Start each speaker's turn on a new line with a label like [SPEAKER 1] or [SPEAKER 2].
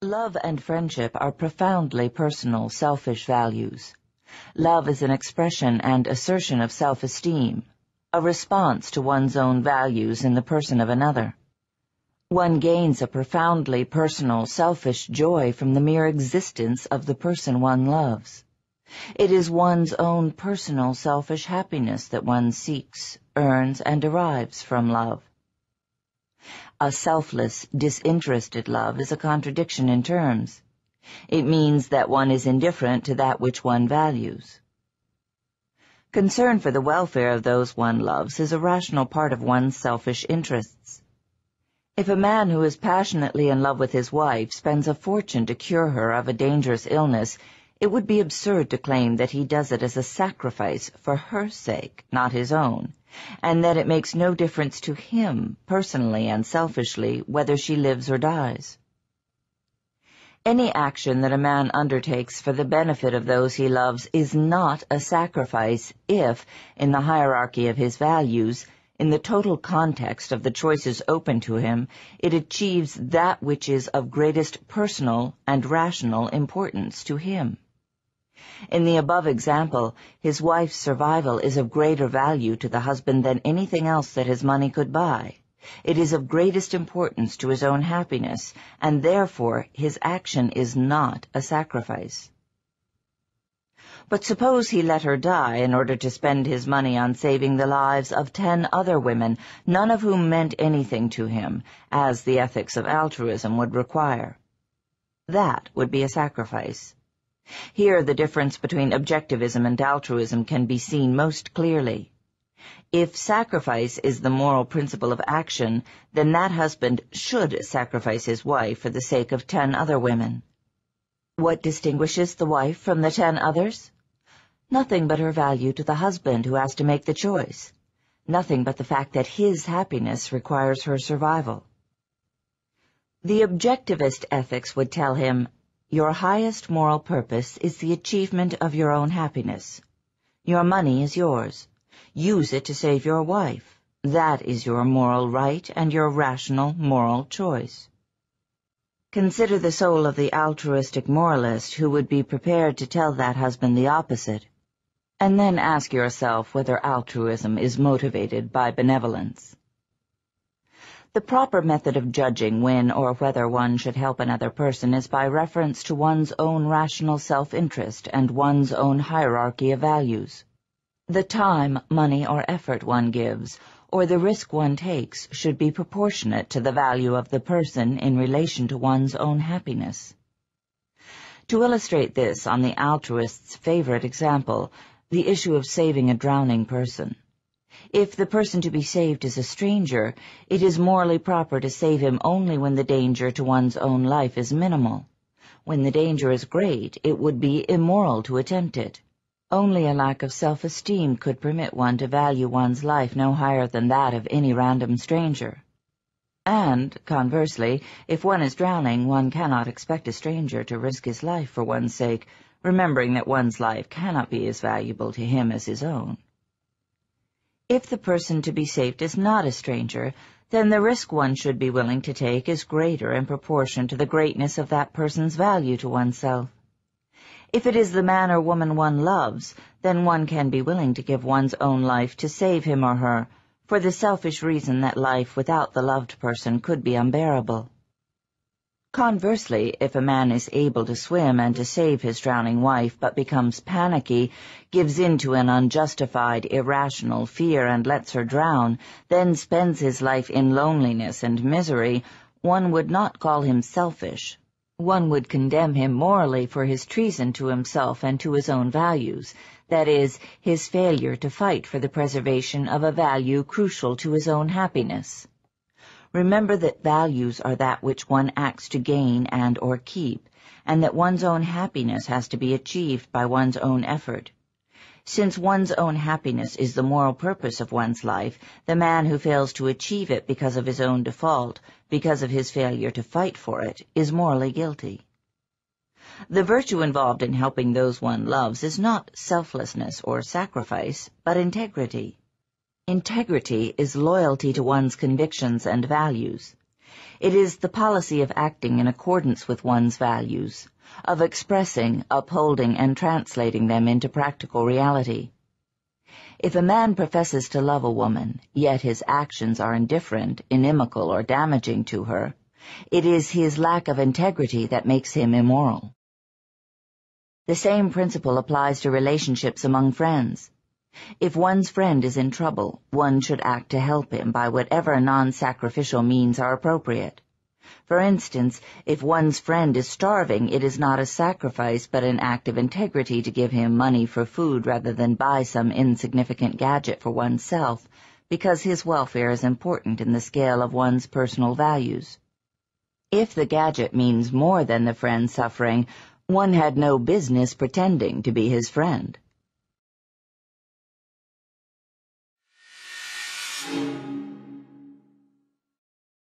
[SPEAKER 1] Love and friendship are profoundly personal, selfish values. Love is an expression and assertion of self-esteem, a response to one's own values in the person of another. One gains a profoundly personal, selfish joy from the mere existence of the person one loves. It is one's own personal, selfish happiness that one seeks, earns, and derives from love. A selfless, disinterested love is a contradiction in terms. It means that one is indifferent to that which one values. Concern for the welfare of those one loves is a rational part of one's selfish interests. If a man who is passionately in love with his wife spends a fortune to cure her of a dangerous illness, it would be absurd to claim that he does it as a sacrifice for her sake, not his own, and that it makes no difference to him, personally and selfishly, whether she lives or dies. Any action that a man undertakes for the benefit of those he loves is not a sacrifice if, in the hierarchy of his values, in the total context of the choices open to him, it achieves that which is of greatest personal and rational importance to him. In the above example, his wife's survival is of greater value to the husband than anything else that his money could buy. It is of greatest importance to his own happiness, and therefore his action is not a sacrifice. But suppose he let her die in order to spend his money on saving the lives of 10 other women, none of whom meant anything to him, as the ethics of altruism would require. That would be a sacrifice. Here the difference between objectivism and altruism can be seen most clearly. If sacrifice is the moral principle of action, then that husband should sacrifice his wife for the sake of 10 other women. What distinguishes the wife from the 10 others? Nothing but her value to the husband who has to make the choice. Nothing but the fact that his happiness requires her survival. The objectivist ethics would tell him, your highest moral purpose is the achievement of your own happiness. Your money is yours. Use it to save your wife. That is your moral right and your rational moral choice. Consider the soul of the altruistic moralist who would be prepared to tell that husband the opposite. And then ask yourself whether altruism is motivated by benevolence. The proper method of judging when or whether one should help another person is by reference to one's own rational self-interest and one's own hierarchy of values. The time, money, or effort one gives, or the risk one takes, should be proportionate to the value of the person in relation to one's own happiness. To illustrate this on the altruist's favorite example, the issue of saving a drowning person. If the person to be saved is a stranger, it is morally proper to save him only when the danger to one's own life is minimal. When the danger is great, it would be immoral to attempt it. Only a lack of self-esteem could permit one to value one's life no higher than that of any random stranger. And, conversely, if one is drowning, one cannot expect a stranger to risk his life for one's sake, remembering that one's life cannot be as valuable to him as his own. If the person to be saved is not a stranger, then the risk one should be willing to take is greater in proportion to the greatness of that person's value to oneself. If it is the man or woman one loves, then one can be willing to give one's own life to save him or her, for the selfish reason that life without the loved person could be unbearable. Conversely, if a man is able to swim and to save his drowning wife but becomes panicky, gives in to an unjustified, irrational fear and lets her drown, then spends his life in loneliness and misery, one would not call him selfish. One would condemn him morally for his treason to himself and to his own values, that is, his failure to fight for the preservation of a value crucial to his own happiness. Remember that values are that which one acts to gain and or keep, and that one's own happiness has to be achieved by one's own effort. Since one's own happiness is the moral purpose of one's life, the man who fails to achieve it because of his own default, because of his failure to fight for it, is morally guilty. The virtue involved in helping those one loves is not selflessness or sacrifice, but integrity. Integrity is loyalty to one's convictions and values. It is the policy of acting in accordance with one's values, of expressing, upholding, and translating them into practical reality. If a man professes to love a woman, yet his actions are indifferent, inimical, or damaging to her, it is his lack of integrity that makes him immoral. The same principle applies to relationships among friends. If one's friend is in trouble, one should act to help him by whatever non-sacrificial means are appropriate. For instance, if one's friend is starving, it is not a sacrifice but an act of integrity to give him money for food rather than buy some insignificant gadget for oneself, because his welfare is important in the scale of one's personal values. If the gadget means more than the friend's suffering, one had no business pretending to be his friend.